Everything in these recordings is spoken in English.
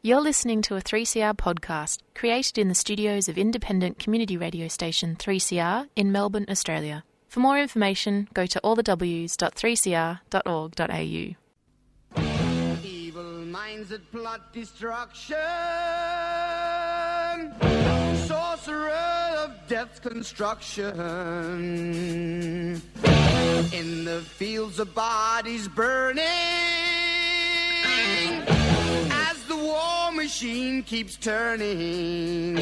You're listening to a 3CR podcast created in the studios of independent community radio station 3CR in Melbourne, Australia. For more information, go to allthews.3cr.org.au. Evil minds that plot destruction, sorcerer of death's construction, in the fields of bodies burning, as the war machine keeps turning,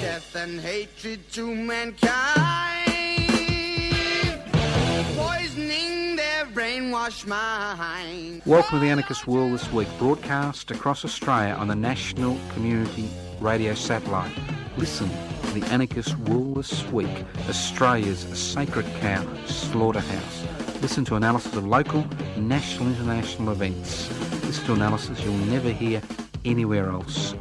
death and hatred to mankind, poisoning their brainwashed mind. Welcome to the Anarchist World This Week, broadcast across Australia on the National Community Radio Satellite. Listen to the Anarchist World This Week, Australia's sacred cow slaughterhouse. Listen to analysis of local, national, international events. Listen to analysis you'll never hear anywhere else.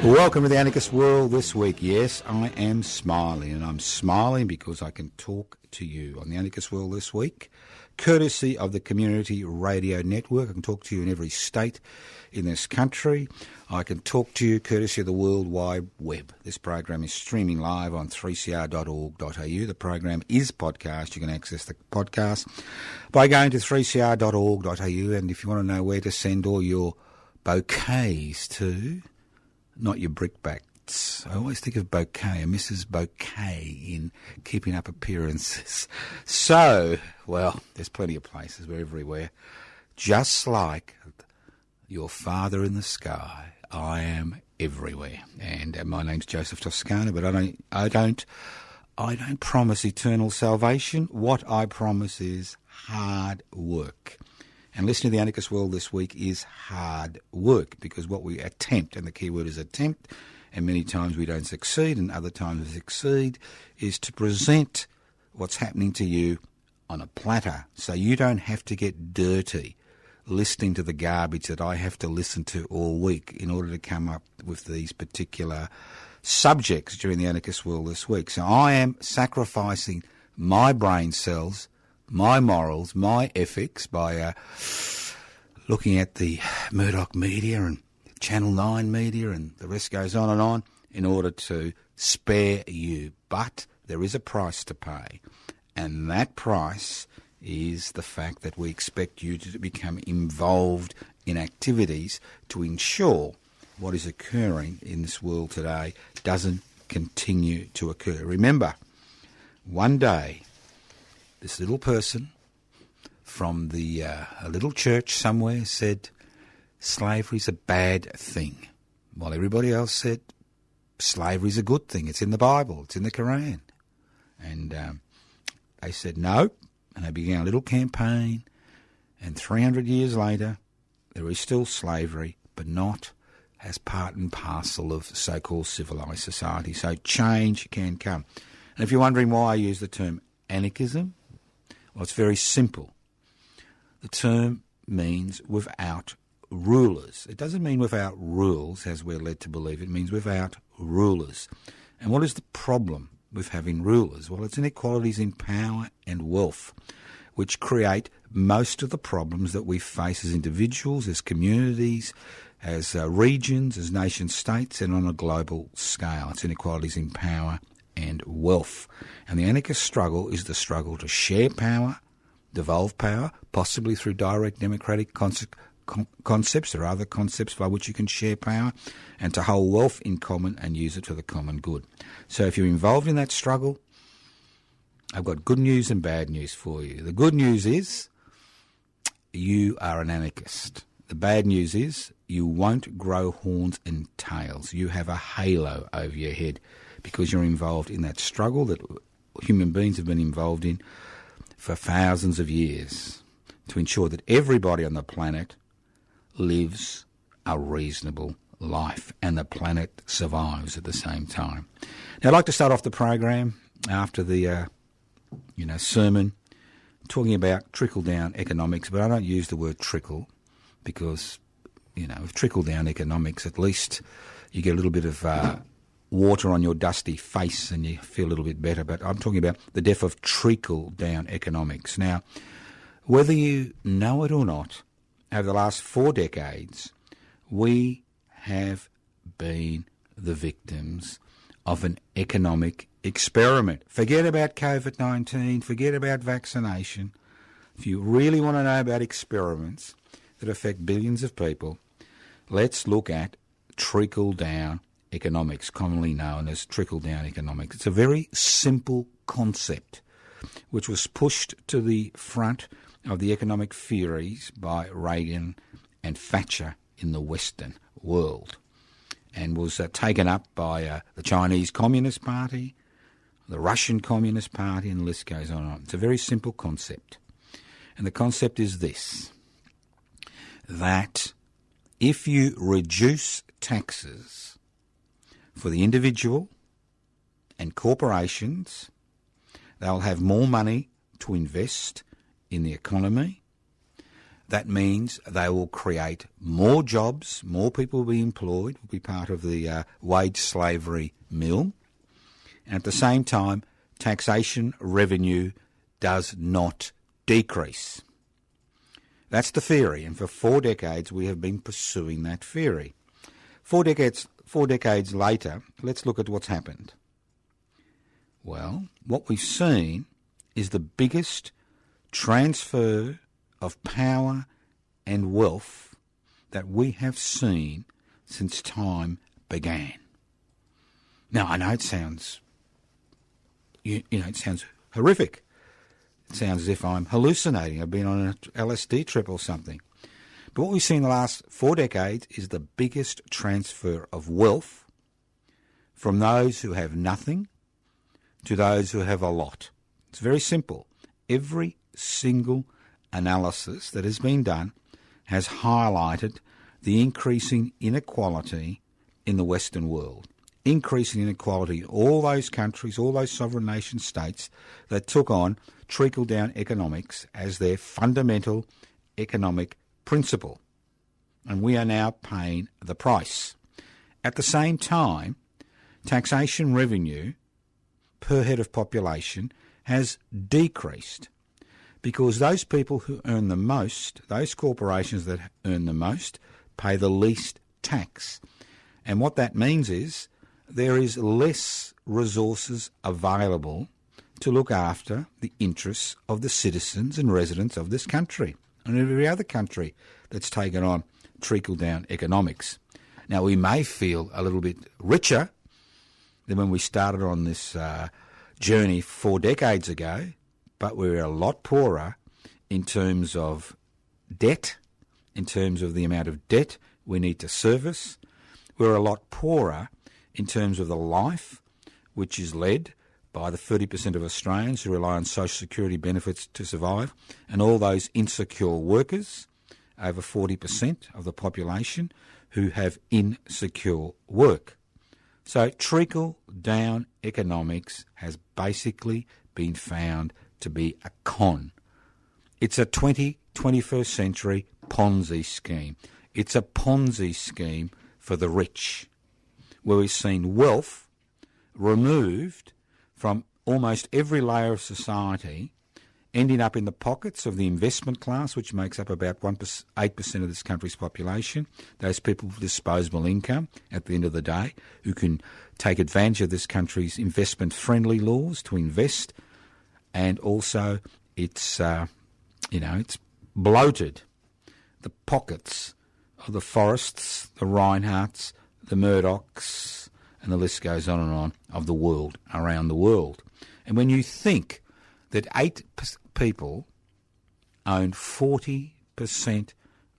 Welcome to the Anarchist World This Week. Yes, I am smiling, and I'm smiling because I can talk to you on the Anarchist World This Week, courtesy of the Community Radio Network. I can talk to you in every state in this country. I can talk to you courtesy of the World Wide Web. This program is streaming live on 3cr.org.au. The program is podcast. You can access the podcast by going to 3cr.org.au, and if you want to know where to send all your bouquets to, not your brickbats. I always think of bouquet, a Mrs. Bouquet in Keeping Up Appearances. So, well, there's plenty of places. We're everywhere. Just like your Father in the sky, I am everywhere. And my name's Joseph Toscano, but I don't promise eternal salvation. What I promise is hard work. And listening to the Anarchist World This Week is hard work, because what we attempt, and the key word is attempt, and many times we don't succeed and other times we succeed, is to present what's happening to you on a platter, so you don't have to get dirty listening to the garbage that I have to listen to all week in order to come up with these particular subjects during the Anarchist World This Week. So I am sacrificing my brain cells, my morals, my ethics by looking at the Murdoch media and Channel 9 media, and the rest goes on in order to spare you. But there is a price to pay, and that price is the fact that we expect you to become involved in activities to ensure what is occurring in this world today doesn't continue to occur. Remember, one day, this little person from a little church somewhere said slavery's a bad thing, while everybody else said slavery's a good thing. It's in the Bible. It's in the Quran. And they said no, and they began a little campaign, and 300 years later, there is still slavery, but not as part and parcel of so-called civilised society. So change can come. And if you're wondering why I use the term anarchism, well, it's very simple. The term means without rulers. It doesn't mean without rules, as we're led to believe. It means without rulers. And what is the problem with having rulers? Well, it's inequalities in power and wealth, which create most of the problems that we face as individuals, as communities, as regions, as nation-states, and on a global scale. It's inequalities in power and wealth. And the anarchist struggle is the struggle to share power, devolve power, possibly through direct democratic concepts. There are other concepts by which you can share power, and to hold wealth in common and use it for the common good. So if you're involved in that struggle, I've got good news and bad news for you. The good news is you are an anarchist. The bad news is you won't grow horns and tails. You have a halo over your head because you're involved in that struggle that human beings have been involved in for thousands of years to ensure that everybody on the planet lives a reasonable life and the planet survives at the same time. Now, I'd like to start off the program after the sermon talking about trickle-down economics, but I don't use the word trickle because, with trickle-down economics, at least you get a little bit of water on your dusty face and you feel a little bit better, but I'm talking about the death of trickle-down economics. Now, whether you know it or not, over the last 4 decades, we have been the victims of an economic experiment. Forget about COVID-19, forget about vaccination. If you really want to know about experiments that affect billions of people, let's look at trickle-down economics, commonly known as trickle-down economics. It's a very simple concept which was pushed to the front of the economic theories by Reagan and Thatcher in the Western world, and was taken up by the Chinese Communist Party, the Russian Communist Party, and the list goes on and on. It's a very simple concept. And the concept is this, that if you reduce taxes for the individual and corporations, they'll have more money to invest in the economy. That means they will create more jobs, more people will be employed, will be part of the wage slavery mill. And at the same time, taxation revenue does not decrease. That's the theory, and for 4 decades we have been pursuing that theory. 4 decades later, let's look at what's happened. Well, what we've seen is the biggest transfer of power and wealth that we have seen since time began. Now, I know it sounds, it sounds horrific. It sounds as if I'm hallucinating. I've been on an LSD trip or something. But what we've seen in the last 4 decades is the biggest transfer of wealth from those who have nothing to those who have a lot. It's very simple. Every single analysis that has been done has highlighted the increasing inequality in the Western world. Increasing inequality in all those countries, all those sovereign nation states that took on trickle-down economics as their fundamental economic principle. And we are now paying the price. At the same time, taxation revenue per head of population has decreased because those people who earn the most, those corporations that earn the most, pay the least tax. And what that means is there is less resources available to look after the interests of the citizens and residents of this country and every other country that's taken on trickle-down economics. Now, we may feel a little bit richer than when we started on this journey 4 decades ago, but we're a lot poorer in terms of debt, in terms of the amount of debt we need to service. We're a lot poorer in terms of the life which is led by the 30% of Australians who rely on social security benefits to survive, and all those insecure workers, over 40% of the population, who have insecure work. So trickle-down economics has basically been found to be a con. It's a 21st century Ponzi scheme. It's a Ponzi scheme for the rich, where we've seen wealth removed from almost every layer of society, ending up in the pockets of the investment class, which makes up about 8% of this country's population, those people with disposable income at the end of the day, who can take advantage of this country's investment-friendly laws to invest, and also it's bloated the pockets of the Forrests, the Reinhardts, the Murdochs, and the list goes on and on, of the world, around the world. And when you think that 8 people own 40%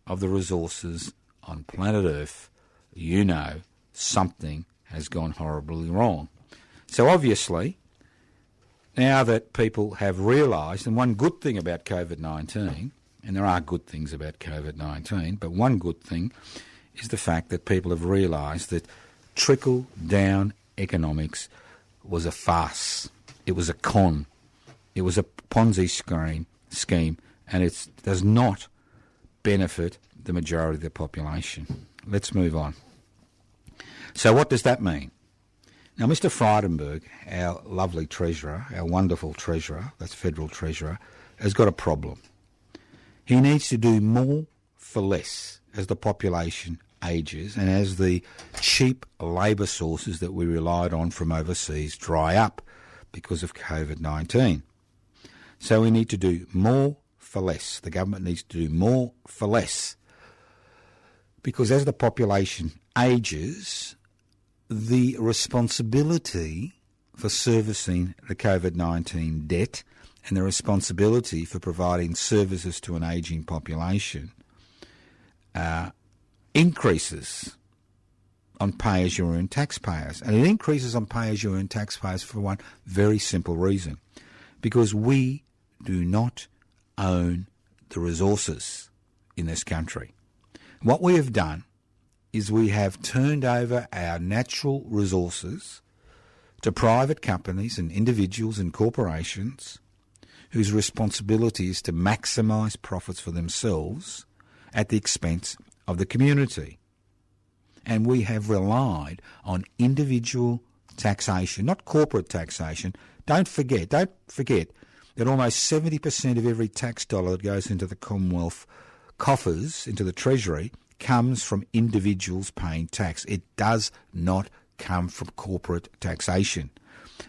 of the resources on planet Earth, you know something has gone horribly wrong. So obviously, now that people have realised, and one good thing about COVID-19, and there are good things about COVID-19, but one good thing is the fact that people have realised that trickle-down economics was a farce. It was a con. It was a Ponzi scheme, and it does not benefit the majority of the population. Let's move on. So what does that mean? Now, Mr. Frydenberg, our lovely treasurer, our wonderful treasurer, that's federal treasurer, has got a problem. He needs to do more for less as the population ages and as the cheap labour sources that we relied on from overseas dry up because of COVID-19. So we need to do more for less. The government needs to do more for less because as the population ages, the responsibility for servicing the COVID-19 debt and the responsibility for providing services to an ageing population increases on pay-as-you-earn taxpayers. And it increases on pay-as-you-earn taxpayers for one very simple reason, because we do not own the resources in this country. What we have done is we have turned over our natural resources to private companies and individuals and corporations whose responsibility is to maximise profits for themselves at the expense of the community. And we have relied on individual taxation, not corporate taxation. Don't forget that almost 70% of every tax dollar that goes into the Commonwealth coffers, into the Treasury, comes from individuals paying tax. It does not come from corporate taxation,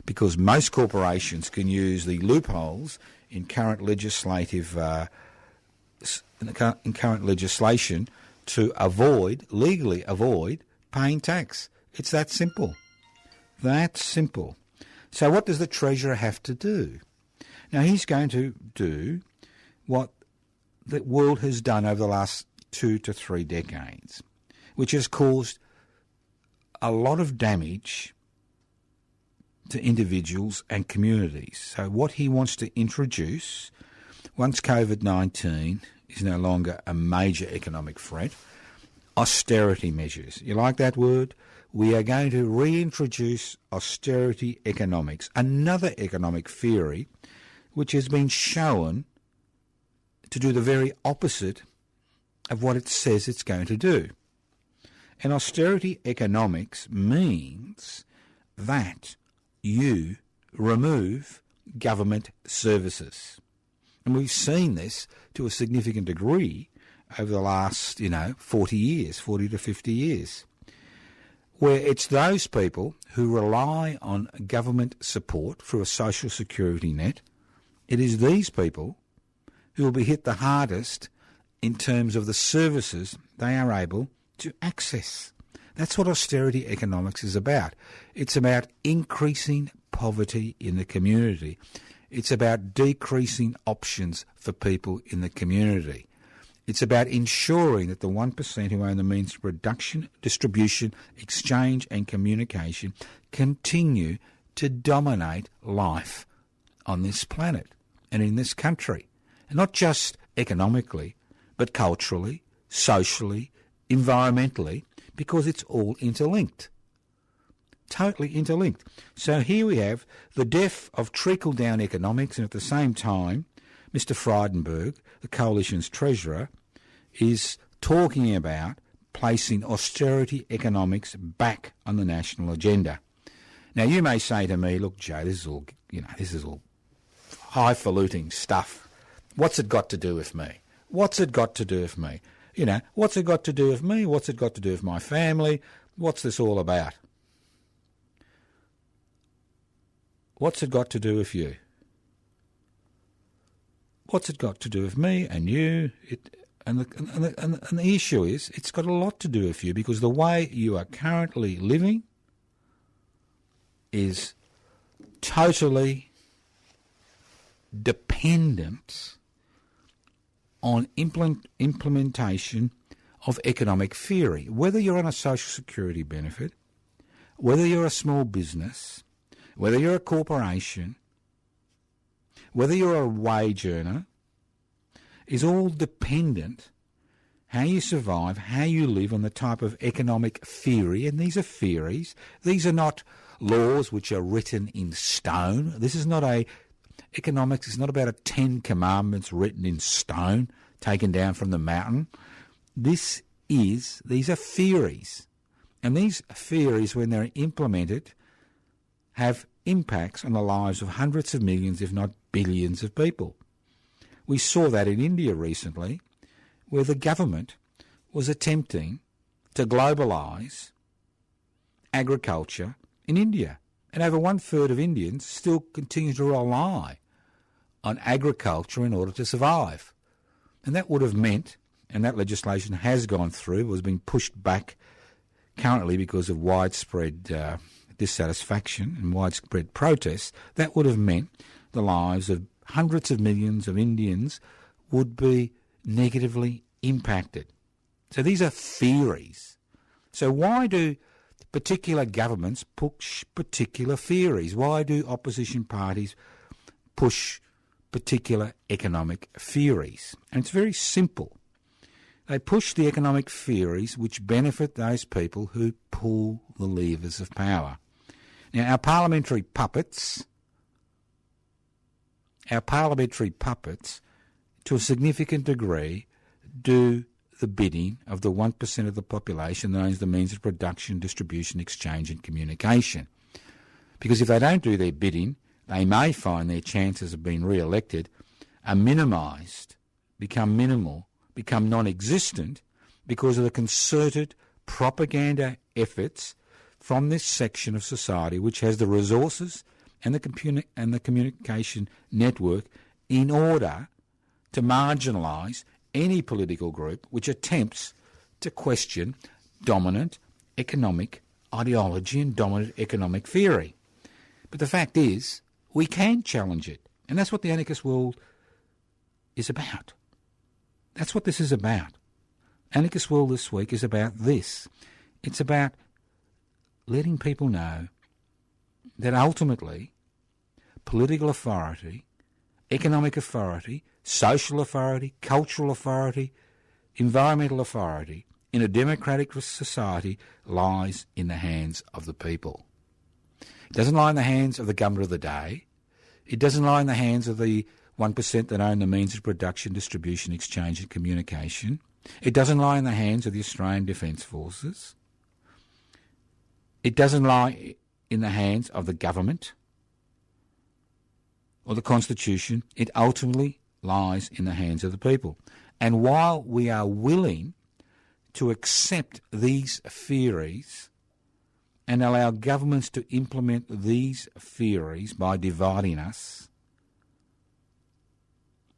because most corporations can use the loopholes in current legislation to legally avoid paying tax. It's that simple. That simple. So what does the Treasurer have to do? Now, he's going to do what the world has done over the last 2 to 3 decades, which has caused a lot of damage to individuals and communities. So what he wants to introduce, once COVID-19 is no longer a major economic threat, austerity measures. You like that word? We are going to reintroduce austerity economics, another economic theory which has been shown to do the very opposite of what it says it's going to do. And austerity economics means that you remove government services. And we've seen this to a significant degree over the last, 40 to 50 years, where it's those people who rely on government support through a social security net. It is these people who will be hit the hardest in terms of the services they are able to access. That's what austerity economics is about. It's about increasing poverty in the community. It's about decreasing options for people in the community. It's about ensuring that the 1% who own the means of production, distribution, exchange and communication continue to dominate life on this planet and in this country. And not just economically, but culturally, socially, environmentally, because it's all interlinked. Totally interlinked. So here we have the death of trickle-down economics, and at the same time, Mr. Frydenberg, the Coalition's Treasurer, is talking about placing austerity economics back on the national agenda. Now, you may say to me, look, Joe, this is all highfalutin stuff. What's it got to do with me? What's it got to do with me? What's it got to do with me? What's it got to do with my family? What's this all about? What's it got to do with you? What's it got to do with me and you? And the issue is, it's got a lot to do with you, because the way you are currently living is totally dependent on implementation of economic theory. Whether you're on a social security benefit, whether you're a small business, whether you're a corporation, whether you're a wage earner, is all dependent how you survive, how you live, on the type of economic theory. And these are theories. These are not laws which are written in stone. Economics is not about 10 commandments written in stone, taken down from the mountain. These are theories. And these theories, when they're implemented have impacts on the lives of hundreds of millions, if not billions of people. We saw that in India recently, where the government was attempting to globalise agriculture in India. And over 1/3 of Indians still continue to rely on agriculture in order to survive. And that would have meant, and that legislation has gone through, was being pushed back currently because of widespread dissatisfaction and widespread protests, that would have meant the lives of hundreds of millions of Indians would be negatively impacted. So these are theories. So why do particular governments push particular theories? Why do opposition parties push particular economic theories? And it's very simple. They push the economic theories which benefit those people who pull the levers of power. Now, our parliamentary puppets, to a significant degree, do the bidding of the 1% of the population that owns the means of production, distribution, exchange and communication. Because if they don't do their bidding, they may find their chances of being re-elected are minimised, become minimal, become non-existent because of the concerted propaganda efforts from this section of society which has the resources and the communication network in order to marginalise any political group which attempts to question dominant economic ideology and dominant economic theory. But the fact is, we can challenge it. And that's what the anarchist world is about. That's what this is about. Anarchist World this week is about this. It's about letting people know that ultimately political authority, economic authority, social authority, cultural authority, environmental authority in a democratic society lies in the hands of the people. It doesn't lie in the hands of the government of the day. It doesn't lie in the hands of the 1% that own the means of production, distribution, exchange and communication. It doesn't lie in the hands of the Australian Defence Forces. It doesn't lie in the hands of the government or the Constitution. It ultimately lies in the hands of the people. And while we are willing to accept these theories and allow governments to implement these theories by dividing us,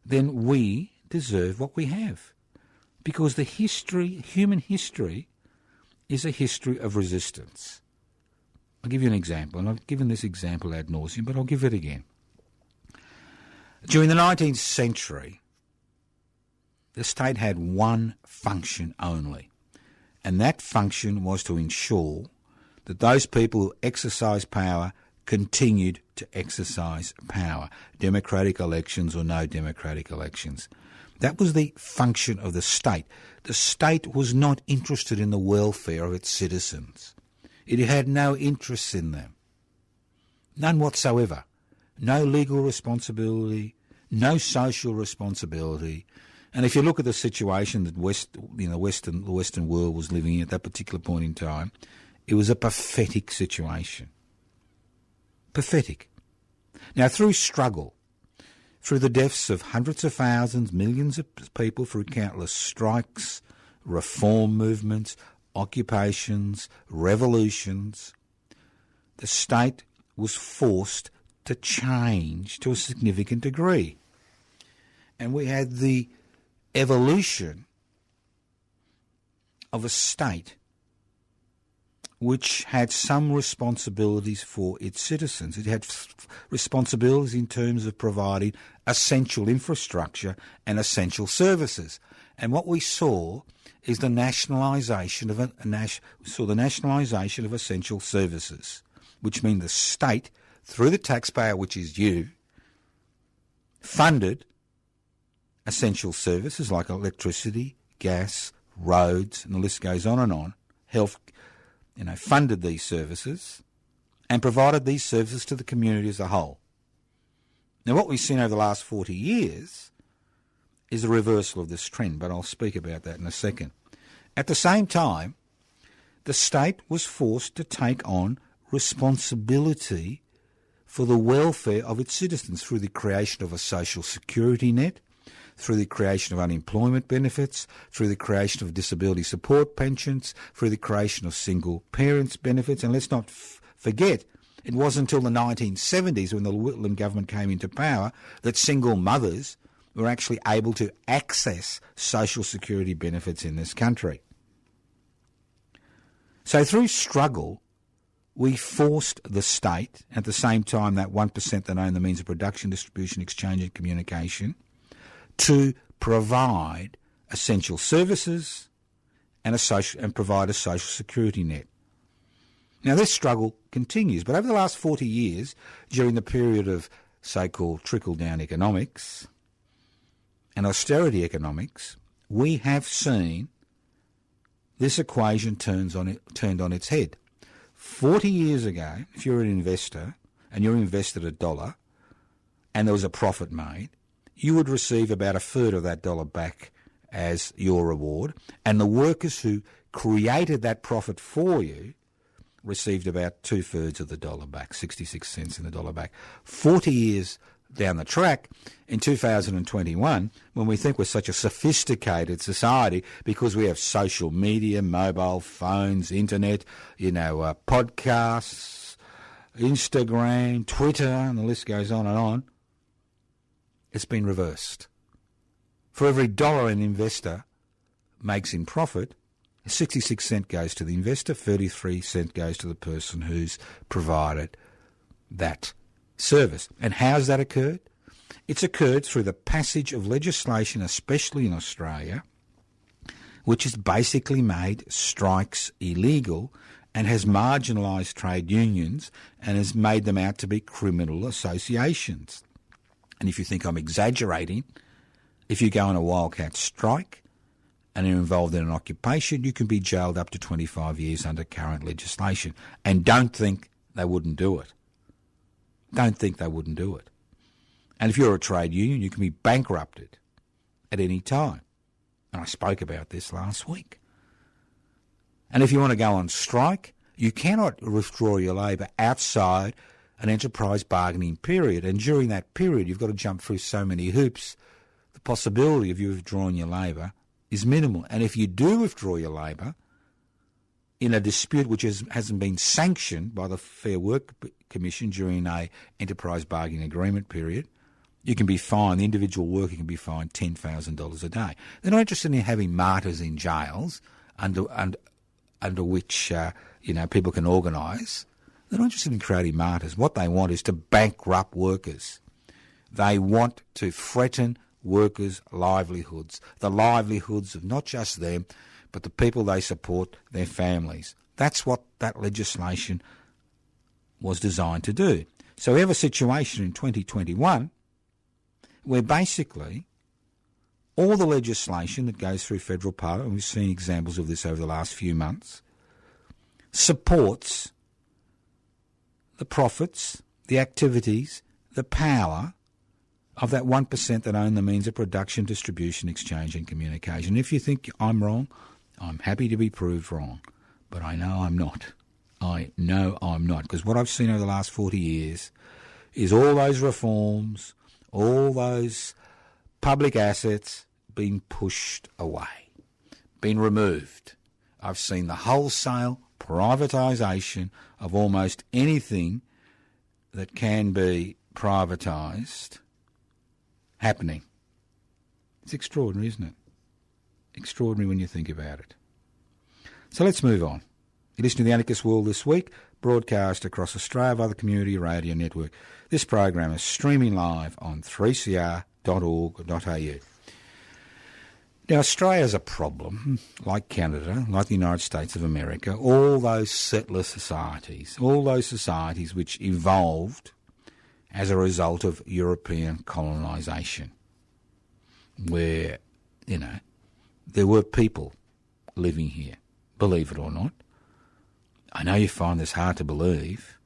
then we deserve what we have. Because the human history, is a history of resistance. I'll give you an example, and I've given this example ad nauseum, but I'll give it again. During the 19th century, the state had one function only, and that function was to ensure that those people who exercise power continued to exercise power, democratic elections or no democratic elections. That was the function of the state. The state was not interested in the welfare of its citizens. It had no interest in them. None whatsoever. No legal responsibility, no social responsibility. And if you look at the situation that the Western world was living in at that particular point in time, it was a pathetic situation. Pathetic. Now, through struggle, through the deaths of hundreds of thousands, millions of people, through countless strikes, reform movements, occupations, revolutions, the state was forced to change to a significant degree. And we had the evolution of a state which had some responsibilities for its citizens. It had responsibilities in terms of providing essential infrastructure and essential services. And what we saw is the nationalisation of essential services, which means the state, through the taxpayer, which is you, funded essential services like electricity, gas, roads, and the list goes on, health, funded these services and provided these services to the community as a whole. Now, what we've seen over the last 40 years is a reversal of this trend, but I'll speak about that in a second. At the same time, the state was forced to take on responsibility for the welfare of its citizens through the creation of a social security net, through the creation of unemployment benefits, through the creation of disability support pensions, through the creation of single parents benefits. And let's not forget, it wasn't until the 1970s, when the Whitlam government came into power, that single mothers were actually able to access social security benefits in this country. So through struggle, we forced the state, at the same time that 1% that own the means of production, distribution, exchange and communication, to provide essential services and provide a social security net. Now this struggle continues, but over the last 40 years, during the period of so-called trickle-down economics and austerity economics, we have seen this equation turned on its head. 40 years ago, if you're an investor and you invested $1 and there was a profit made, you would receive about a third of that dollar back as your reward, and the workers who created that profit for you received about 2/3 of the dollar back, 66 cents in the dollar back. 40 years down the track, in 2021, when we think we're such a sophisticated society because we have social media, mobile phones, internet, podcasts, Instagram, Twitter, and the list goes on and on, it's been reversed. For every dollar an investor makes in profit, 66 cents goes to the investor, 33 cents goes to the person who's provided that service. And how's that occurred? It's occurred through the passage of legislation, especially in Australia, which has basically made strikes illegal and has marginalised trade unions and has made them out to be criminal associations. And if you think I'm exaggerating, if you go on a wildcat strike and you're involved in an occupation, you can be jailed up to 25 years under current legislation. And don't think they wouldn't do it. Don't think they wouldn't do it. And if you're a trade union, you can be bankrupted at any time. And I spoke about this last week. And if you want to go on strike, you cannot withdraw your labour outside an enterprise bargaining period. And during that period, you've got to jump through so many hoops, the possibility of you withdrawing your labour is minimal. And if you do withdraw your labour in a dispute which hasn't been sanctioned by the Fair Work Commission during a enterprise bargaining agreement period, you can be fined, the individual worker can be fined $10,000 a day. They're not interested in having martyrs in jails under which people can organise. They're not interested in creating martyrs. What they want is to bankrupt workers. They want to threaten workers' livelihoods, the livelihoods of not just them, but the people they support, their families. That's what that legislation was designed to do. So we have a situation in 2021 where basically all the legislation that goes through federal parliament, and we've seen examples of this over the last few months, supports the profits, the activities, the power of that 1% that own the means of production, distribution, exchange and communication. If you think I'm wrong, I'm happy to be proved wrong. But I know I'm not. I know I'm not. Because what I've seen over the last 40 years is all those reforms, all those public assets being pushed away, being removed. I've seen the wholesale privatisation of almost anything that can be privatised happening. It's extraordinary, isn't it? Extraordinary when you think about it. So let's move on. You listen to The Anarchist World This Week, broadcast across Australia via the Community Radio Network. This program is streaming live on 3cr.org.au. Now, Australia's a problem, like Canada, like the United States of America, all those settler societies, all those societies which evolved as a result of European colonisation, where, there were people living here, believe it or not. I know you find this hard to believe,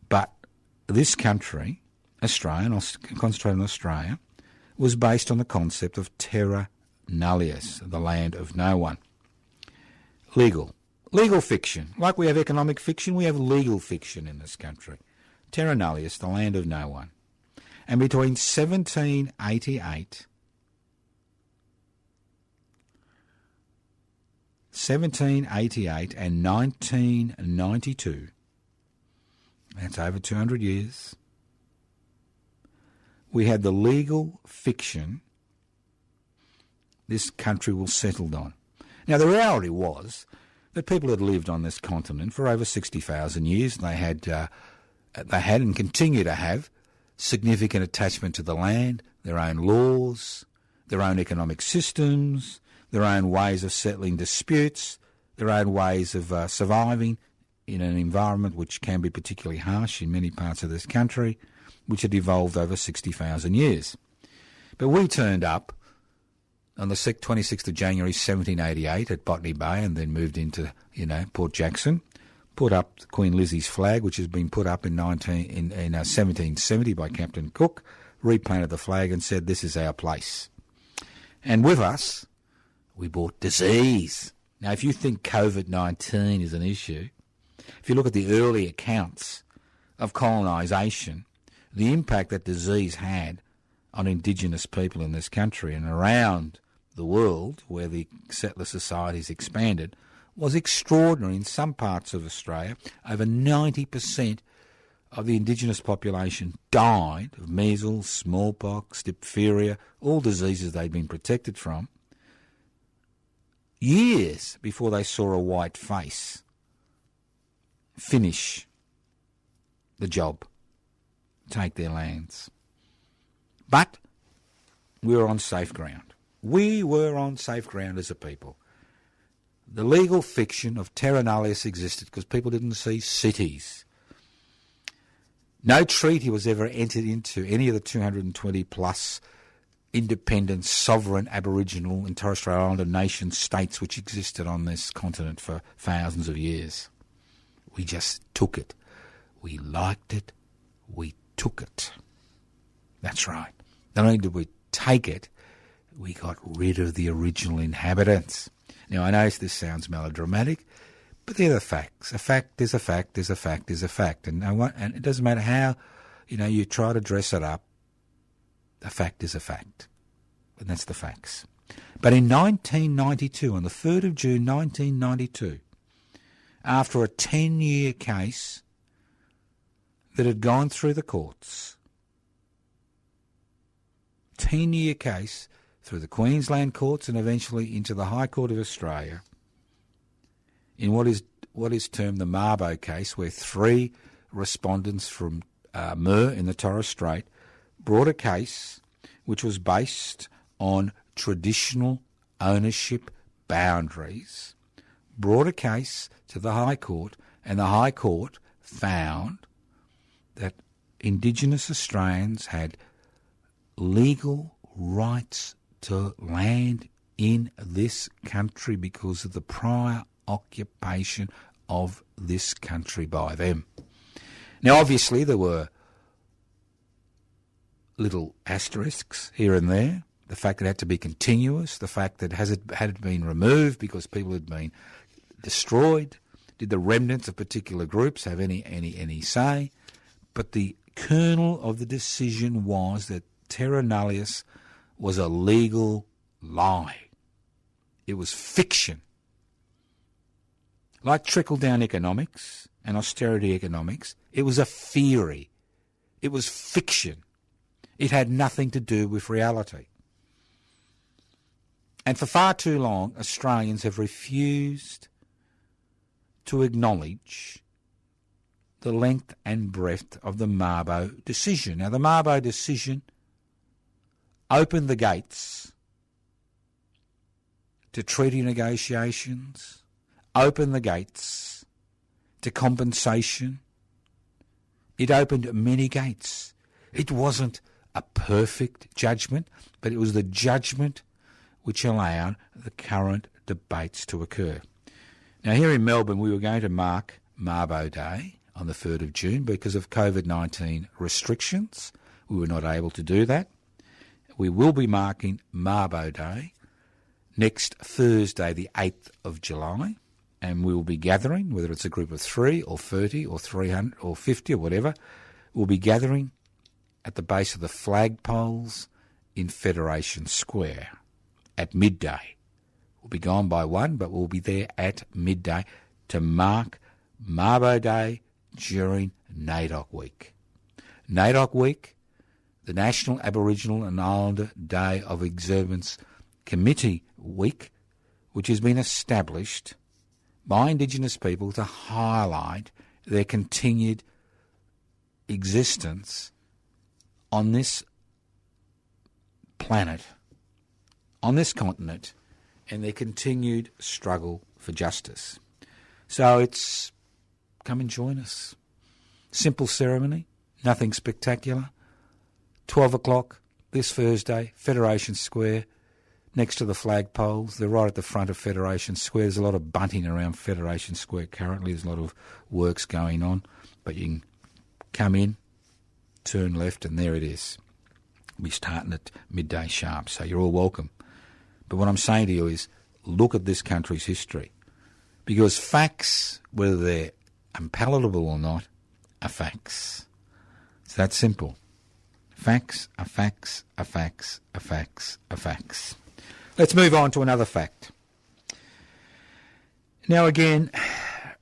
but this country, Australia, concentrated on Australia, was based on the concept of terra nullius, the land of no one. Legal fiction. Like we have economic fiction, we have legal fiction in this country. Terra Nullius, the land of no one. And between 1788 and 1992, that's over 200 years, we had the legal fiction this country was settled on. Now, the reality was that people had lived on this continent for over 60,000 years. They had and continue to have significant attachment to the land, their own laws, their own economic systems, their own ways of settling disputes, their own ways of surviving in an environment which can be particularly harsh in many parts of this country, which had evolved over 60,000 years. But we turned up on the 26th of January 1788 at Botany Bay and then moved into, Port Jackson, put up Queen Lizzie's flag, which has been put up in 1770 by Captain Cook, repainted the flag and said, this is our place. And with us, we brought disease. Now, if you think COVID-19 is an issue, if you look at the early accounts of colonisation, the impact that disease had on Indigenous people in this country and around the world where the settler societies expanded was extraordinary. In some parts of Australia, over 90% of the Indigenous population died of measles, smallpox, diphtheria, all diseases they'd been protected from, years before they saw a white face finish the job, take their lands. But we were on safe ground. We were on safe ground as a people. The legal fiction of terra nullius existed because people didn't see cities. No treaty was ever entered into any of the 220 plus independent, sovereign, Aboriginal and Torres Strait Islander nation states which existed on this continent for thousands of years. We just took it. We liked it. We took it. That's right. Not only did we take it, we got rid of the original inhabitants. Now, I know this sounds melodramatic, but they're the facts. A fact is a fact is a fact is a fact. And it doesn't matter how, you try to dress it up, a fact is a fact. And that's the facts. But in 1992, on the 3rd of June 1992, after a 10-year case that had gone through the courts, 10-year case through the Queensland courts and eventually into the High Court of Australia, in what is termed the Mabo case, where 3 respondents from Mur in the Torres Strait brought a case which was based on traditional ownership boundaries, brought a case to the High Court, and the High Court found that Indigenous Australians had legal rights to land in this country because of the prior occupation of this country by them. Now, obviously, there were little asterisks here and there. The fact that it had to be continuous, the fact that had it been removed because people had been destroyed. Did the remnants of particular groups have any say? But the kernel of the decision was that terra nullius was a legal lie. It was fiction. Like trickle-down economics and austerity economics, it was a theory. It was fiction. It had nothing to do with reality. And for far too long, Australians have refused to acknowledge the length and breadth of the Mabo decision. Now, the Mabo decision opened the gates to treaty negotiations, opened the gates to compensation. It opened many gates. It wasn't a perfect judgment, but it was the judgment which allowed the current debates to occur. Now, here in Melbourne, we were going to mark Mabo Day on the 3rd of June because of COVID-19 restrictions. We were not able to do that. We will be marking Mabo Day next Thursday, the 8th of July, and we will be gathering, whether it's a group of 3 or 30 or 300 or 50 or whatever, will be gathering at the base of the flagpoles in Federation Square at midday. We'll be gone by 1, but we'll be there at midday to mark Mabo Day during NAIDOC Week. NAIDOC Week, the National Aboriginal and Islander Day of Observance Committee Week, which has been established by Indigenous people to highlight their continued existence on this planet, on this continent, and their continued struggle for justice. So it's come and join us. Simple ceremony, nothing spectacular. 12 o'clock this Thursday, Federation Square, next to the flagpoles. They're right at the front of Federation Square. There's a lot of bunting around Federation Square currently. There's a lot of works going on, but you can come in, turn left, and there it is. We'll be starting at midday sharp, so you're all welcome. But what I'm saying to you is, look at this country's history, because facts, whether they're unpalatable or not, are facts. It's that simple. Facts are facts are facts are facts are facts. Let's move on to another fact. Now again,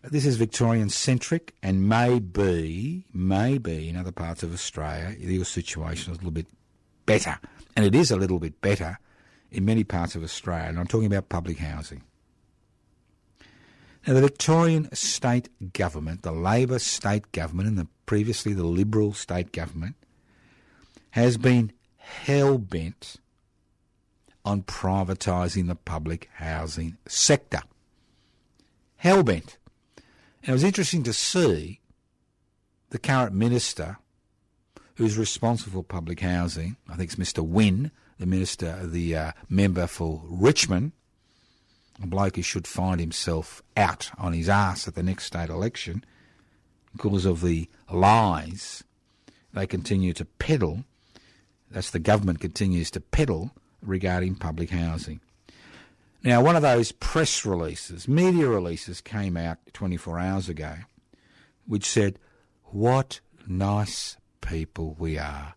this is Victorian-centric, and maybe in other parts of Australia, your situation is a little bit better. And it is a little bit better in many parts of Australia, and I'm talking about public housing. Now, the Victorian state government, the Labor state government, and previously the Liberal state government, has been hell-bent on privatising the public housing sector. Hell-bent. And it was interesting to see the current minister, who's responsible for public housing, I think it's Mr Wynne, the minister, the member for Richmond, a bloke who should find himself out on his arse at the next state election because of the lies they continue to peddle. That's the government continues to peddle regarding public housing. Now, one of those press releases, media releases, came out 24 hours ago, which said, "What nice people we are.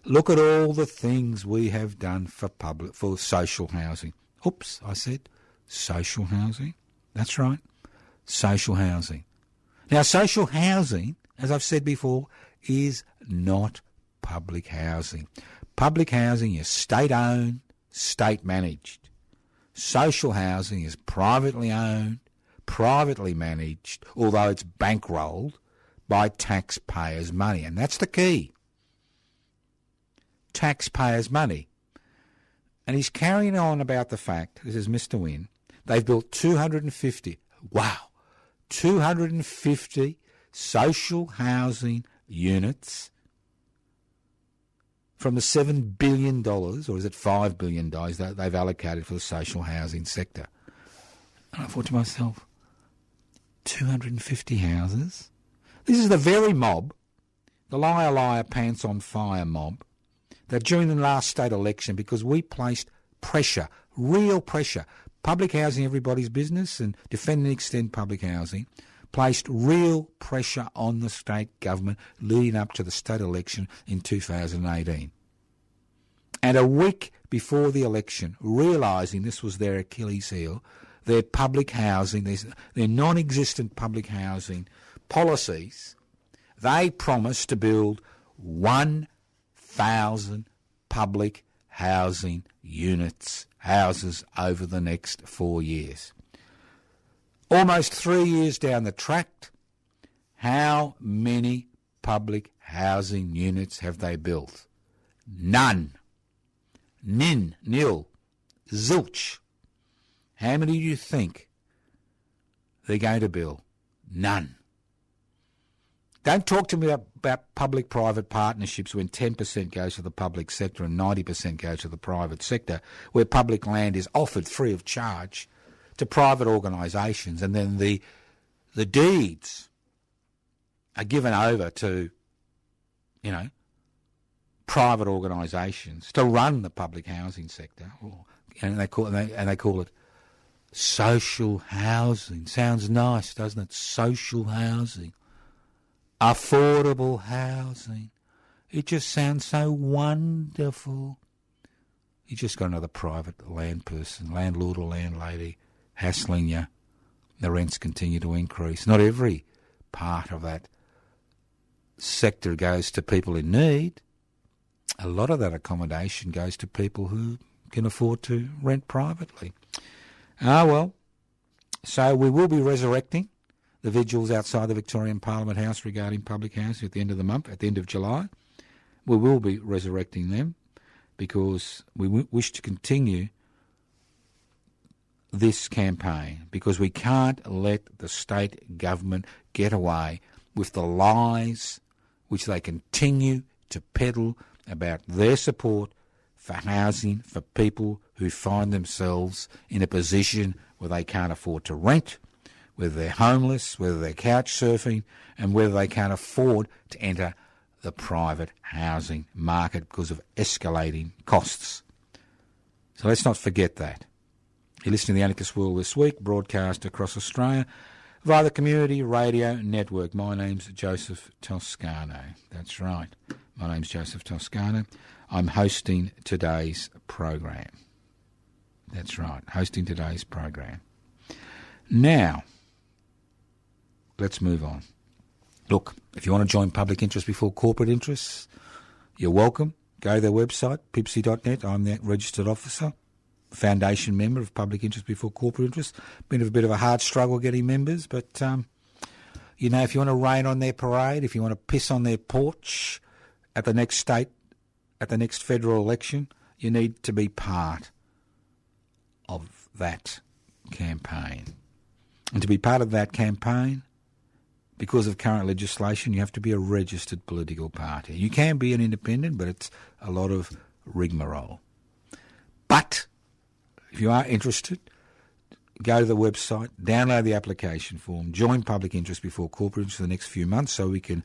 Look at all the things we have done for social housing." Oops, I said social housing. That's right, social housing. Now, social housing, as I've said before, is not public housing. Public housing is state-owned, state-managed. Social housing is privately owned, privately managed, although it's bankrolled by taxpayers' money. And that's the key. Taxpayers' money. And he's carrying on about the fact, this is Mr Wynne, they've built 250 social housing units from the $7 billion, or is it $5 billion, that they've allocated for the social housing sector. And I thought to myself, 250 houses? This is the very mob, the liar, liar, pants on fire mob, that during the last state election, because we placed pressure, real pressure, public housing everybody's business and defend and extend public housing, placed real pressure on the state government leading up to the state election in 2018. And a week before the election, realising this was their Achilles heel, their public housing, their non-existent public housing policies, they promised to build 1,000 public housing units, houses, over the next 4 years. Almost 3 years down the track, how many public housing units have they built? None. Nil. Zilch. How many do you think they're going to build? None. Don't talk to me about public-private partnerships when 10% goes to the public sector and 90% goes to the private sector, where public land is offered free of charge to private organisations, and then the deeds are given over to, private organisations to run the public housing sector, and they call it social housing. Sounds nice, doesn't it? Social housing. affordable housing. It just sounds so wonderful. You just got another private landlord or landlady, hassling you. The rents continue to increase. Not every part of that sector goes to people in need. A lot of that accommodation goes to people who can afford to rent privately. So we will be resurrecting the vigils outside the Victorian Parliament House regarding public housing at the end of the month, at the end of July. We will be resurrecting them because we wish to continue this campaign, because we can't let the state government get away with the lies which they continue to peddle about their support for housing for people who find themselves in a position where they can't afford to rent, whether they're homeless, whether they're couch surfing, and whether they can't afford to enter the private housing market because of escalating costs. So let's not forget that. You're listening to The Anarchist World This Week, broadcast across Australia via the Community Radio Network. My name's Joseph Toscano. That's right. My name's Joseph Toscano. I'm hosting today's program. That's right, hosting today's program. Now, let's move on. Look, if you want to join public interest before corporate interests, you're welcome. Go to their website, pipsy.net. I'm the registered officer, foundation member of Public Interest Before Corporate Interest. Been a bit of a hard struggle getting members, but, if you want to rain on their parade, if you want to piss on their porch at the next federal election, you need to be part of that campaign. And to be part of that campaign, because of current legislation, you have to be a registered political party. You can be an independent, but it's a lot of rigmarole. But if you are interested, go to the website, download the application form, join Public Interest Before Corporate Interest for the next few months so we can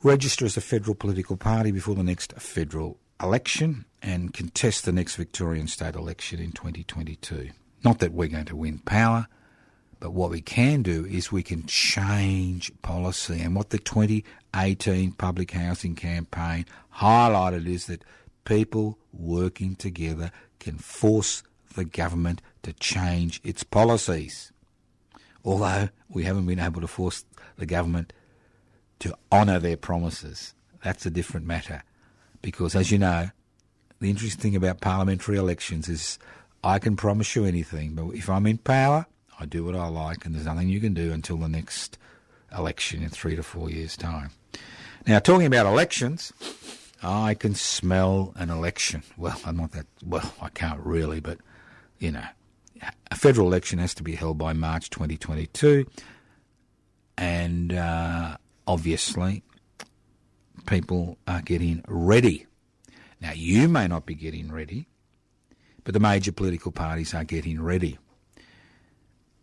register as a federal political party before the next federal election and contest the next Victorian state election in 2022. Not that we're going to win power, but what we can do is we can change policy. And what the 2018 public housing campaign highlighted is that people working together can force the government to change its policies. Although we haven't been able to force the government to honour their promises. That's a different matter. Because, as you know, the interesting thing about parliamentary elections is I can promise you anything, but if I'm in power, I do what I like, and there's nothing you can do until the next election in 3 to 4 years' time. Now, talking about elections, I can smell an election. Well, I'm not that... Well, I can't really, but, a federal election has to be held by March 2022, and obviously people are getting ready. Now, you may not be getting ready, but the major political parties are getting ready.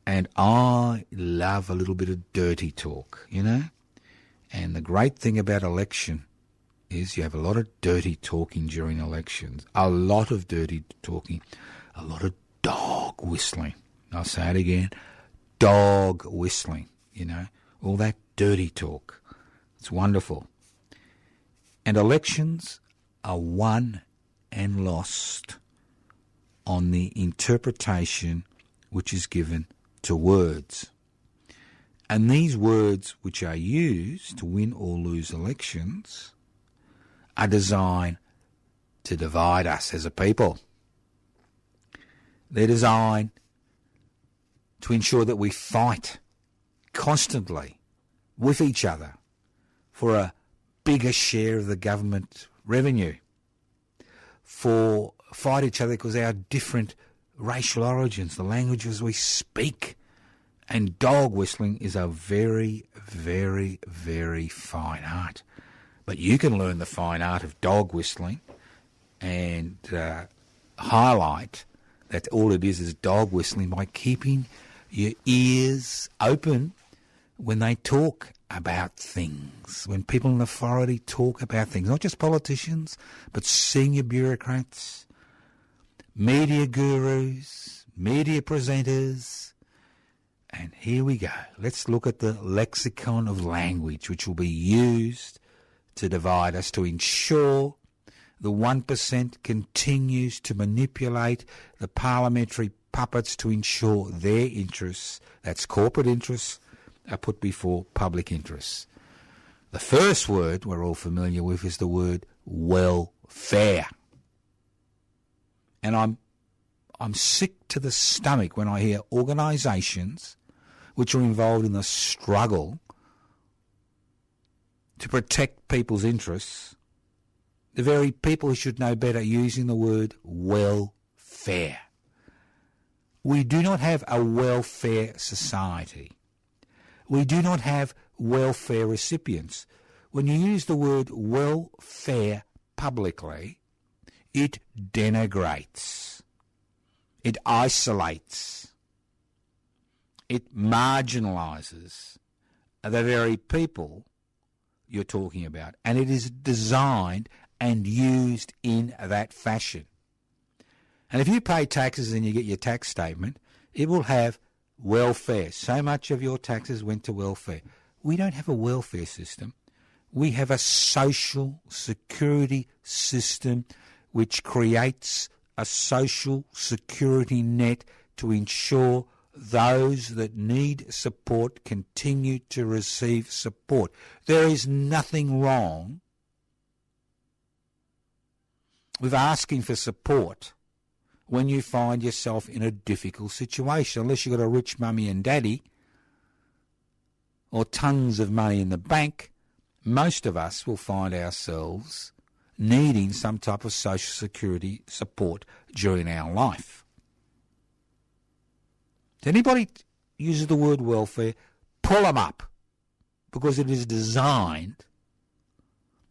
And I love a little bit of dirty talk, And the great thing about election is you have a lot of dirty talking during elections. A lot of dirty talking. A lot of dog whistling. I'll say it again. Dog whistling, All that dirty talk. It's wonderful. And elections are won and lost on the interpretation which is given to words. And these words which are used to win or lose elections are designed to divide us as a people. They're designed to ensure that we fight constantly with each other for a bigger share of the government revenue, fight each other because of our different racial origins, the languages we speak. And dog whistling is a very, very, very fine art. But you can learn the fine art of dog whistling and highlight that all it is dog whistling by keeping your ears open when they talk about things, when people in authority talk about things, not just politicians, but senior bureaucrats, media gurus, media presenters, And here we go. Let's look at the lexicon of language which will be used to divide us, to ensure the 1% continues to manipulate the parliamentary puppets to ensure their interests, that's corporate interests, are put before public interests. The first word we're all familiar with is the word welfare. And I'm sick to the stomach when I hear organisations which are involved in the struggle to protect people's interests, the very people who should know better using the word welfare. We do not have a welfare society. We do not have welfare recipients. When you use the word welfare publicly, it denigrates, it isolates, it marginalises the very people you're talking about, and it is designed and used in that fashion. And if you pay taxes and you get your tax statement, it will have welfare. So much of your taxes went to welfare. We don't have a welfare system. We have a social security system which creates a social security net to ensure those that need support continue to receive support. There is nothing wrong with asking for support when you find yourself in a difficult situation, unless you've got a rich mummy and daddy or tons of money in the bank. Most of us will find ourselves needing some type of social security support during our life. If anybody uses the word welfare, pull them up, because it is designed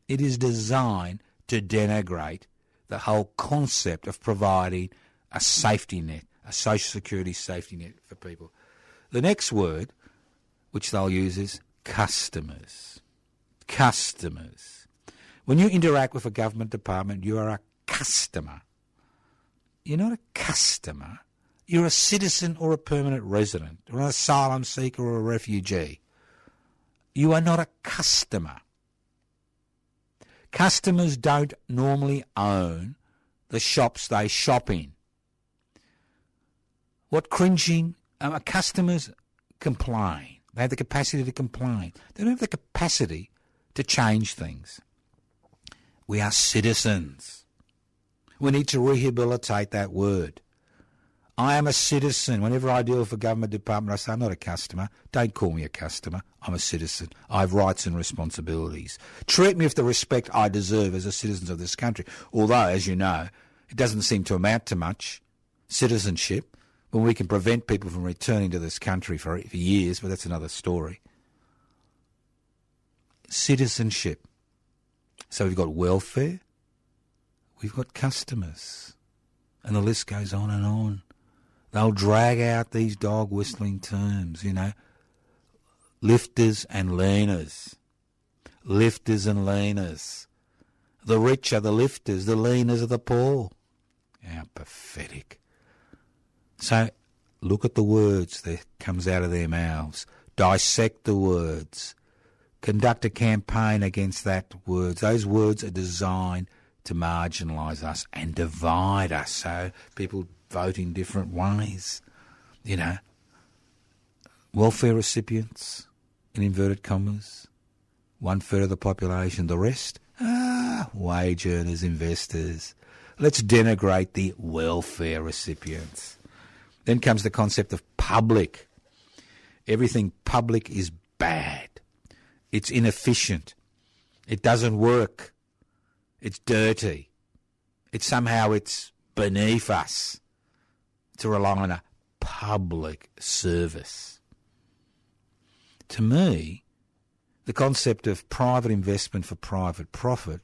to denigrate the whole concept of providing a safety net, a social security safety net for people. The next word which they'll use is customers. Customers. When you interact with a government department, you are a customer. You're not a customer. You're a citizen or a permanent resident, or an asylum seeker or a refugee. You are not a customer. Customers don't normally own the shops they shop in. What cringing? Customers complain. They have the capacity to complain. They don't have the capacity to change things. We are citizens. We need to rehabilitate that word. I am a citizen. Whenever I deal with a government department, I say, I'm not a customer. Don't call me a customer. I'm a citizen. I have rights and responsibilities. Treat me with the respect I deserve as a citizen of this country. Although, as you know, it doesn't seem to amount to much, citizenship, when we can prevent people from returning to this country for years, but that's another story. Citizenship. So we've got welfare, we've got customers, and the list goes on and on. They'll drag out these dog-whistling terms, you know, lifters and leaners. Lifters and leaners. The rich are the lifters, the leaners are the poor. How pathetic. So look at the words that comes out of their mouths. Dissect the words. Conduct a campaign against that words. Those words are designed to marginalise us and divide us so people vote in different ways. You know, welfare recipients, in inverted commas, 1/3 of the population. The rest, wage earners, investors. Let's denigrate the welfare recipients. Then comes the concept of public. Everything public is bad. It's inefficient. It doesn't work. It's dirty. It's beneath us to rely on a public service. To me, the concept of private investment for private profit,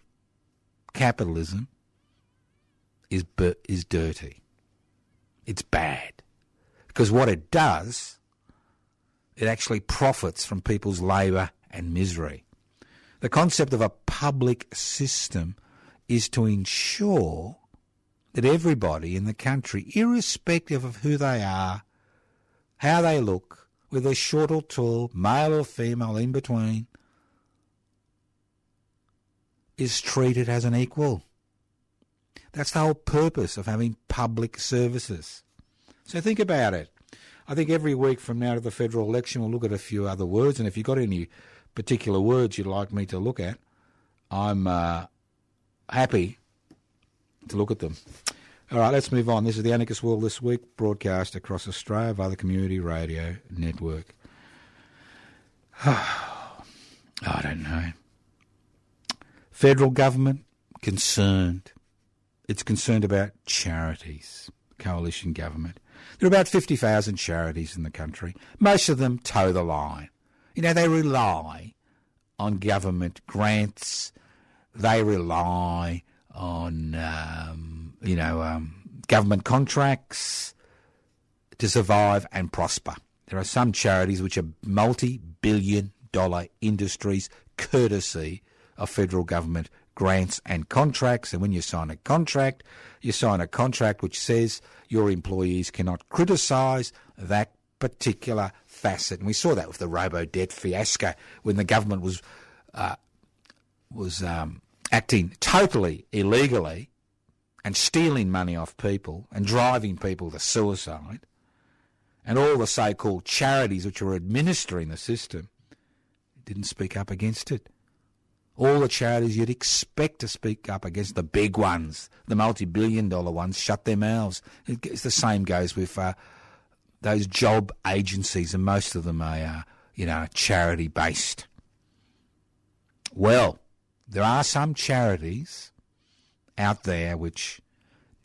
capitalism, is dirty. It's bad. Because what it does, it actually profits from people's labour and misery. The concept of a public system is to ensure that everybody in the country, irrespective of who they are, how they look, whether short or tall, male or female, in between, is treated as an equal. That's the whole purpose of having public services. So think about it. I think every week from now to the federal election we'll look at a few other words, and if you've got any particular words you'd like me to look at, I'm happy to look at them. All right, let's move on. This is the Anarchist World This Week, broadcast across Australia via the Community Radio Network. I don't know. Federal government concerned. It's concerned about charities, coalition government. There are about 50,000 charities in the country. Most of them toe the line. You know, they rely on government grants. They rely on, government contracts to survive and prosper. There are some charities which are multi-billion-dollar industries courtesy of federal government grants and contracts. And when you sign a contract which says your employees cannot criticise that particular facet. And we saw that with the robo-debt fiasco when the government was acting totally illegally and stealing money off people and driving people to suicide. And all the so-called charities which were administering the system didn't speak up against it. All the charities you'd expect to speak up against, the big ones, the multi-billion-dollar ones, shut their mouths. It's the same goes with those job agencies, and most of them are, charity-based. Well, there are some charities out there which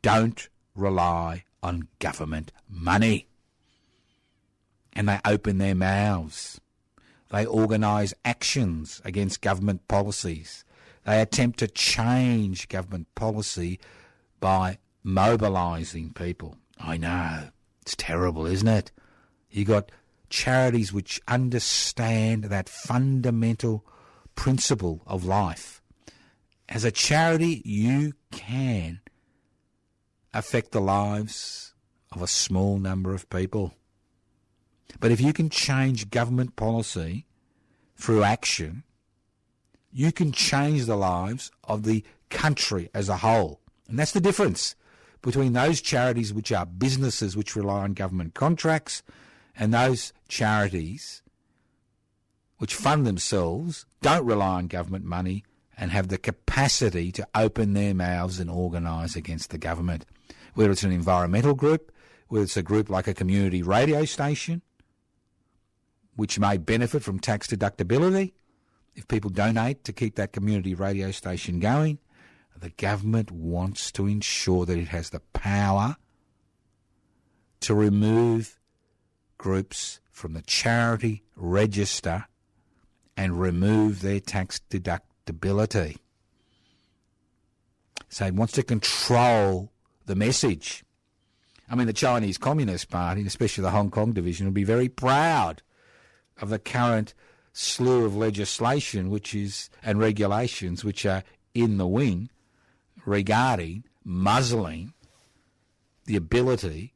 don't rely on government money. And they open their mouths. They organise actions against government policies. They attempt to change government policy by mobilising people. I know, it's terrible, isn't it? You got charities which understand that fundamental principle of life. As a charity, you can affect the lives of a small number of people. But if you can change government policy through action, you can change the lives of the country as a whole. And that's the difference between those charities which are businesses which rely on government contracts and those charities which fund themselves, don't rely on government money and have the capacity to open their mouths and organise against the government. Whether it's an environmental group, whether it's a group like a community radio station, which may benefit from tax deductibility. If people donate to keep that community radio station going, the government wants to ensure that it has the power to remove groups from the charity register and remove their tax deductibility. So it wants to control the message. I mean, the Chinese Communist Party, especially the Hong Kong division, will be very proud of the current slew of legislation and regulations which are in the wing regarding muzzling the ability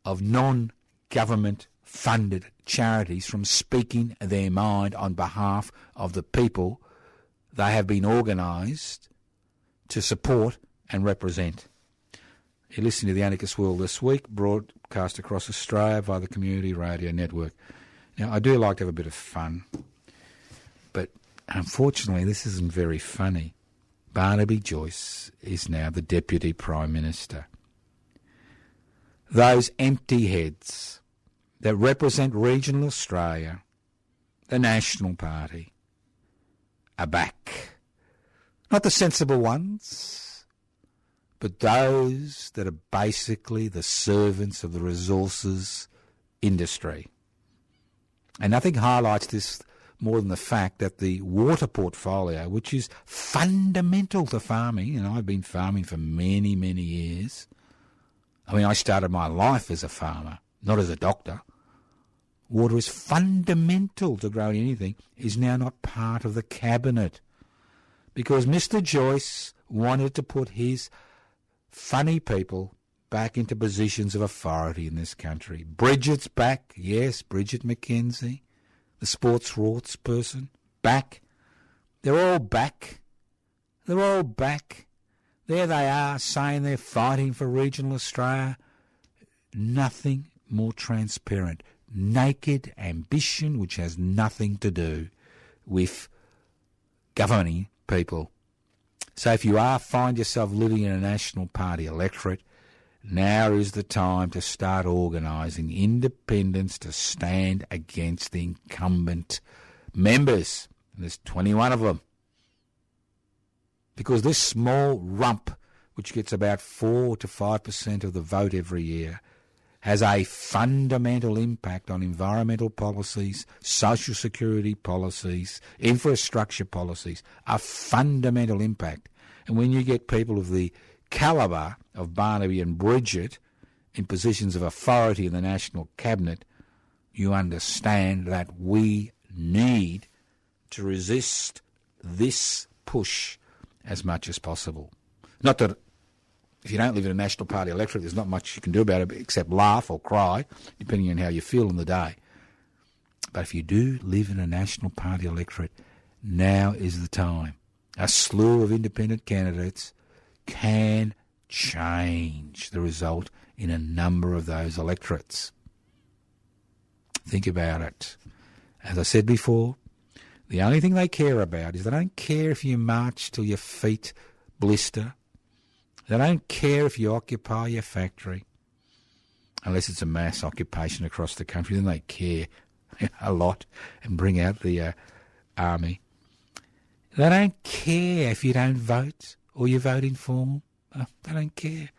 of non-government funded charities from speaking their mind on behalf of the people they have been organised to support and represent. You're listening to the Anarchist World This Week, broadcast across Australia via the Community Radio Network. Now, I do like to have a bit of fun, but unfortunately this isn't very funny. Barnaby Joyce is now the Deputy Prime Minister. Those empty heads that represent regional Australia, the National Party, are back. Not the sensible ones, but those that are basically the servants of the resources industry. And nothing highlights this more than the fact that the water portfolio, which is fundamental to farming, and I've been farming for many, many years. I mean, I started my life as a farmer, not as a doctor. Water is fundamental to growing anything, is now not part of the cabinet. Because Mr. Joyce wanted to put his funny people back into positions of authority in this country. Bridget's back, yes, Bridget McKenzie, the sports rorts person, back. They're all back. They're all back. There they are, saying they're fighting for regional Australia. Nothing more transparent. Naked ambition which has nothing to do with governing people. So if you find yourself living in a National Party electorate, now is the time to start organising independents to stand against the incumbent members. And there's 21 of them. Because this small rump, which gets about 4 to 5% of the vote every year, has a fundamental impact on environmental policies, social security policies, infrastructure policies, a fundamental impact. And when you get people of the calibre of Barnaby and Bridget in positions of authority in the National Cabinet, you understand that we need to resist this push as much as possible. Not that if you don't live in a National Party electorate, there's not much you can do about it except laugh or cry, depending on how you feel in the day. But if you do live in a National Party electorate, now is the time. A slew of independent candidates can change the result in a number of those electorates. Think about it. As I said before, the only thing they care about is they don't care if you march till your feet blister. They don't care if you occupy your factory, unless it's a mass occupation across the country. Then they care a lot and bring out the army. They don't care if you don't vote or you vote informal. They don't care.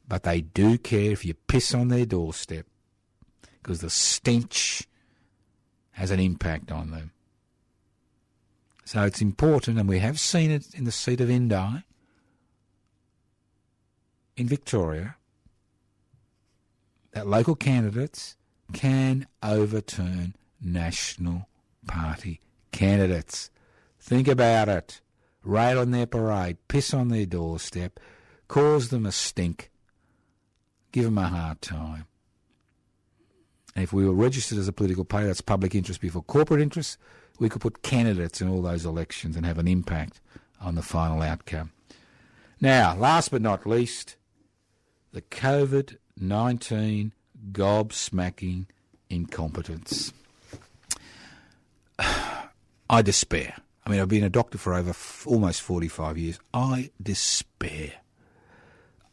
But they do care if you piss on their doorstep, because the stench has an impact on them. So it's important, and we have seen it in the seat of Indi in Victoria, that local candidates can overturn National Party candidates. Think about it. Rail on their parade, piss on their doorstep, cause them a stink, give them a hard time. And if we were registered as a political party, that's public interest before corporate interest, we could put candidates in all those elections and have an impact on the final outcome. Now, last but not least, the COVID-19 gobsmacking incompetence. I despair. I mean, I've been a doctor for over almost 45 years. I despair.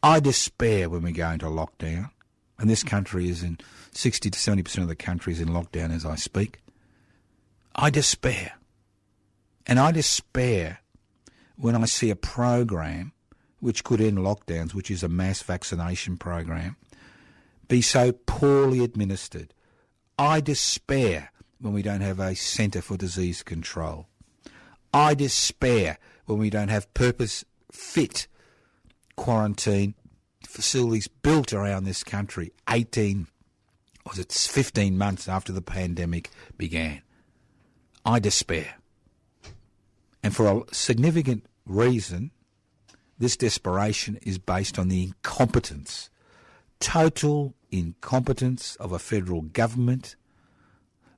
I despair when we go into lockdown. And this country is in 60 to 70% of the country is in lockdown as I speak. I despair. And I despair when I see a program which could end lockdowns, which is a mass vaccination program, be so poorly administered. I despair when we don't have a centre for disease control. I despair when we don't have purpose-fit quarantine facilities built around this country 15 months after the pandemic began. I despair. And for a significant reason, this desperation is based on the incompetence, total incompetence of a federal government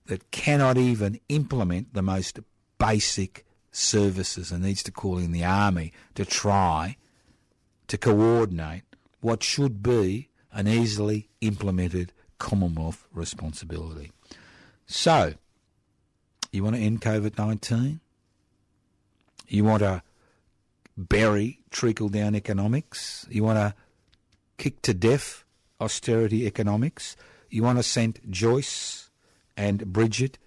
that cannot even implement the most basic services and needs to call in the army to try to coordinate what should be an easily implemented Commonwealth responsibility. So, you want to end COVID-19? You want to bury trickle-down economics? You want to kick to death austerity economics? You want to send Joyce and Bridget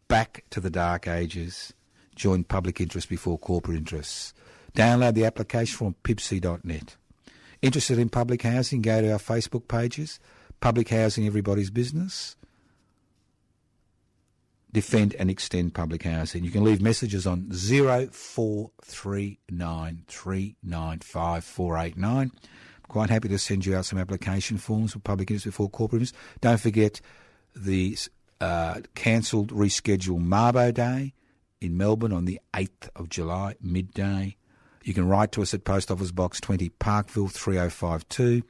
back to the dark ages? Join public interest before corporate interests. Download the application form pipsy.net. Interested in public housing? Go to our Facebook pages. Public Housing Everybody's Business. Defend and extend public housing. You can leave messages on 0439 395 489. I'm quite happy to send you out some application forms for public interest before corporate interest. Don't forget the cancelled, rescheduled Mabo Day in Melbourne on the 8th of July, midday. You can write to us at Post Office Box 20, Parkville 3052.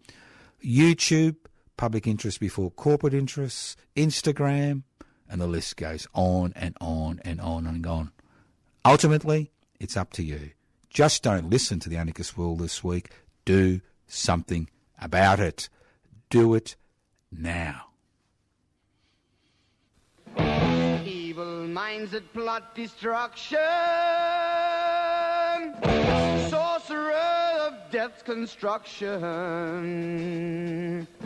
YouTube, public interest before corporate interests, Instagram, and the list goes on and on and on and on. Ultimately, it's up to you. Just don't listen to the Anarchist World this week. Do something about it. Do it now. Evil minds that plot destruction, sorcerer of death's construction.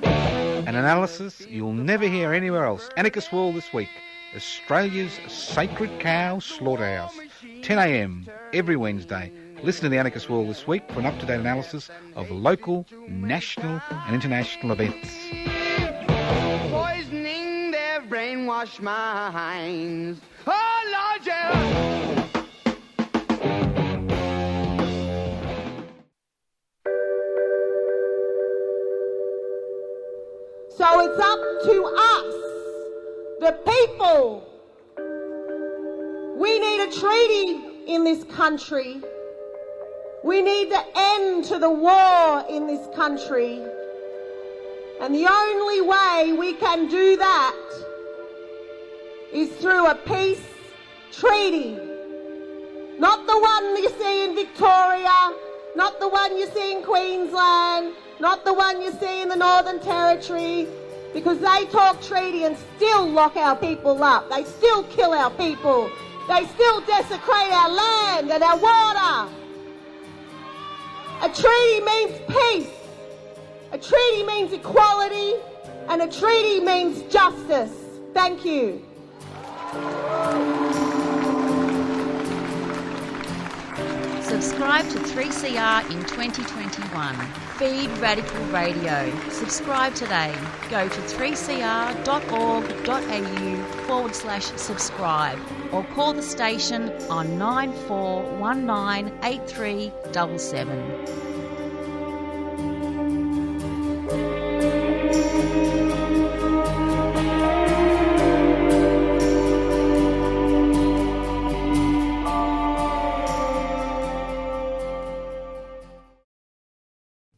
An analysis you'll never hear anywhere else. Anarchist World this week. Australia's sacred cow slaughterhouse. 10 a.m. every Wednesday. Listen to the Anarchist World this week for an up-to-date analysis of local, national and international events. Poisoning their brainwashed minds. Oh, Lord, yeah. So it's up to us, the people. We need a treaty in this country. We need the end to the war in this country. And the only way we can do that is through a peace treaty. Not the one you see in Victoria, not the one you see in Queensland, not the one you see in the Northern Territory, because they talk treaty and still lock our people up. They still kill our people. They still desecrate our land and our water. A treaty means peace. A treaty means equality. And a treaty means justice. Thank you. Subscribe to 3CR in 2021. Feed Radical Radio. Subscribe today. Go to 3cr.org.au/subscribe or call the station on 94198377.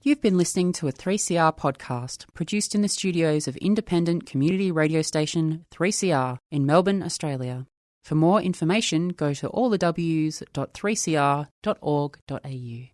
You've been listening to a 3CR podcast produced in the studios of independent community radio station 3CR in Melbourne, Australia. For more information, go to allthews.3cr.org.au.